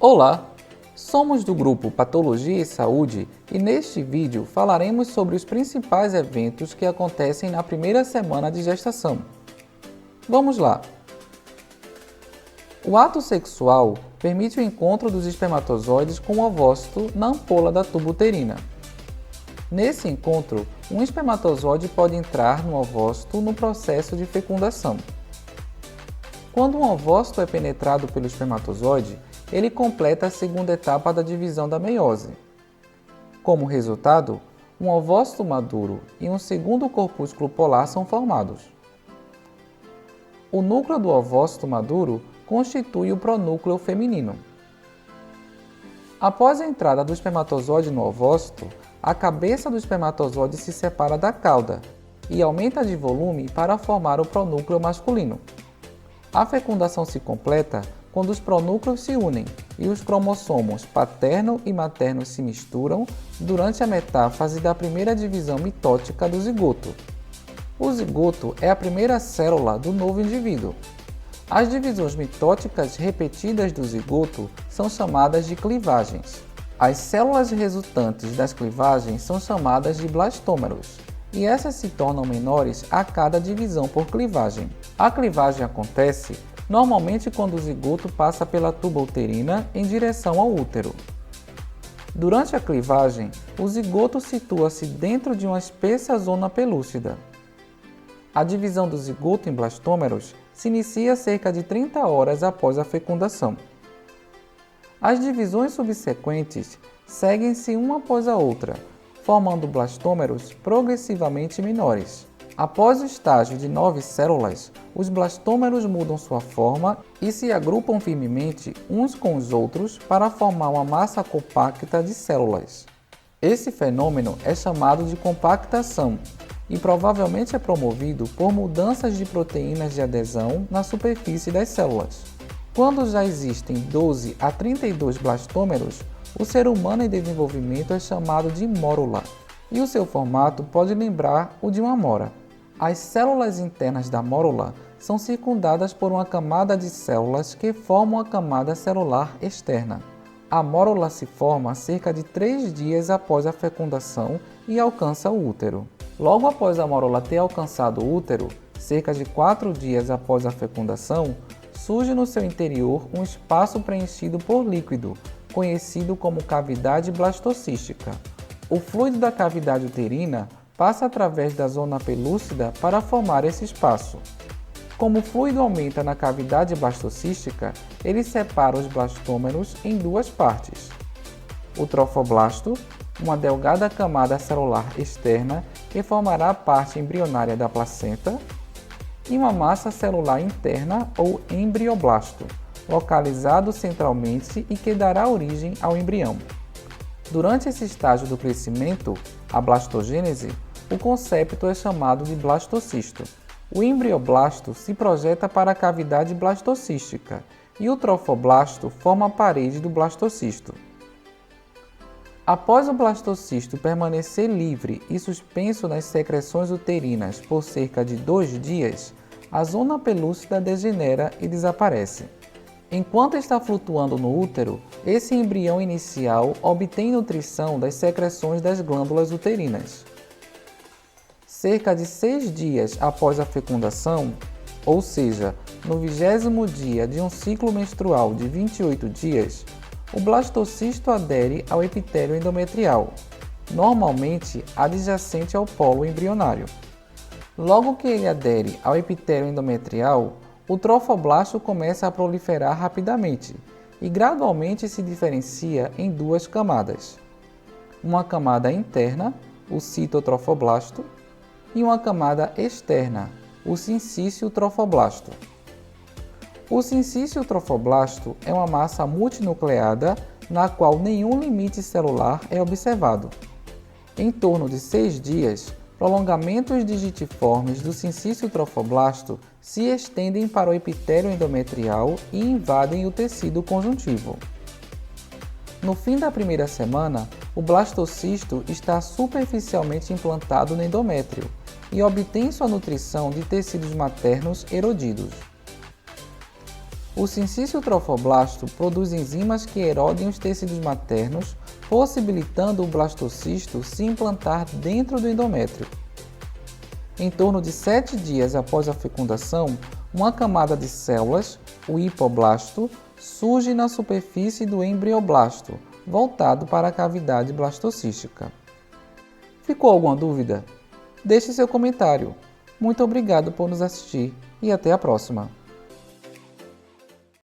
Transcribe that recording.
Olá! Somos do grupo Patologia e Saúde e neste vídeo falaremos sobre os principais eventos que acontecem na primeira semana de gestação. Vamos lá! O ato sexual permite o encontro dos espermatozoides com o ovócito na ampola da tuba uterina. Nesse encontro, um espermatozoide pode entrar no ovócito no processo de fecundação. Quando um ovócito é penetrado pelo espermatozoide, ele completa a segunda etapa da divisão da meiose. Como resultado, um ovócito maduro e um segundo corpúsculo polar são formados. O núcleo do ovócito maduro constitui o pronúcleo feminino. Após a entrada do espermatozoide no ovócito, a cabeça do espermatozoide se separa da cauda e aumenta de volume para formar o pronúcleo masculino. A fecundação se completa quando os pronúcleos se unem e os cromossomos paterno e materno se misturam durante a metáfase da primeira divisão mitótica do zigoto. O zigoto é a primeira célula do novo indivíduo. As divisões mitóticas repetidas do zigoto são chamadas de clivagens. As células resultantes das clivagens são chamadas de blastômeros, e essas se tornam menores a cada divisão por clivagem. A clivagem acontece normalmente quando o zigoto passa pela tuba uterina em direção ao útero. Durante a clivagem, o zigoto situa-se dentro de uma espessa zona pelúcida. A divisão do zigoto em blastômeros se inicia cerca de 30 horas após a fecundação. As divisões subsequentes seguem-se uma após a outra, formando blastômeros progressivamente menores. Após o estágio de 9 células, os blastômeros mudam sua forma e se agrupam firmemente uns com os outros para formar uma massa compacta de células. Esse fenômeno é chamado de compactação e provavelmente é promovido por mudanças de proteínas de adesão na superfície das células. Quando já existem 12 a 32 blastômeros, o ser humano em desenvolvimento é chamado de mórula, e o seu formato pode lembrar o de uma amora. As células internas da mórula são circundadas por uma camada de células que formam a camada celular externa. A mórula se forma cerca de 3 dias após a fecundação e alcança o útero. Logo após a mórula ter alcançado o útero, cerca de 4 dias após a fecundação, surge no seu interior um espaço preenchido por líquido, conhecido como cavidade blastocística. O fluido da cavidade uterina passa através da zona pelúcida para formar esse espaço. Como o fluido aumenta na cavidade blastocística, ele separa os blastômeros em duas partes. O trofoblasto, uma delgada camada celular externa que formará a parte embrionária da placenta, e uma massa celular interna ou embrioblasto, localizado centralmente e que dará origem ao embrião. Durante esse estágio do crescimento, a blastogênese, o concepto é chamado de blastocisto. O embrioblasto se projeta para a cavidade blastocística e o trofoblasto forma a parede do blastocisto. Após o blastocisto permanecer livre e suspenso nas secreções uterinas por cerca de 2 dias, a zona pelúcida degenera e desaparece. Enquanto está flutuando no útero, esse embrião inicial obtém nutrição das secreções das glândulas uterinas. Cerca de 6 dias após a fecundação, ou seja, no 20º dia de um ciclo menstrual de 28 dias, o blastocisto adere ao epitélio endometrial, normalmente adjacente ao polo embrionário. Logo que ele adere ao epitélio endometrial, o trofoblasto começa a proliferar rapidamente e gradualmente se diferencia em 2 camadas. Uma camada interna, o citotrofoblasto, e uma camada externa, o sincício trofoblasto. O sincício trofoblasto é uma massa multinucleada na qual nenhum limite celular é observado. Em torno de 6 dias, prolongamentos digitiformes do sincício trofoblasto se estendem para o epitélio endometrial e invadem o tecido conjuntivo. No fim da primeira semana, o blastocisto está superficialmente implantado no endométrio e obtém sua nutrição de tecidos maternos erodidos. O sincício trofoblasto produz enzimas que erodem os tecidos maternos, possibilitando o blastocisto se implantar dentro do endométrio. Em torno de 7 dias após a fecundação, uma camada de células, o hipoblasto, surge na superfície do embrioblasto, voltado para a cavidade blastocística. Ficou alguma dúvida? Deixe seu comentário. Muito obrigado por nos assistir e até a próxima!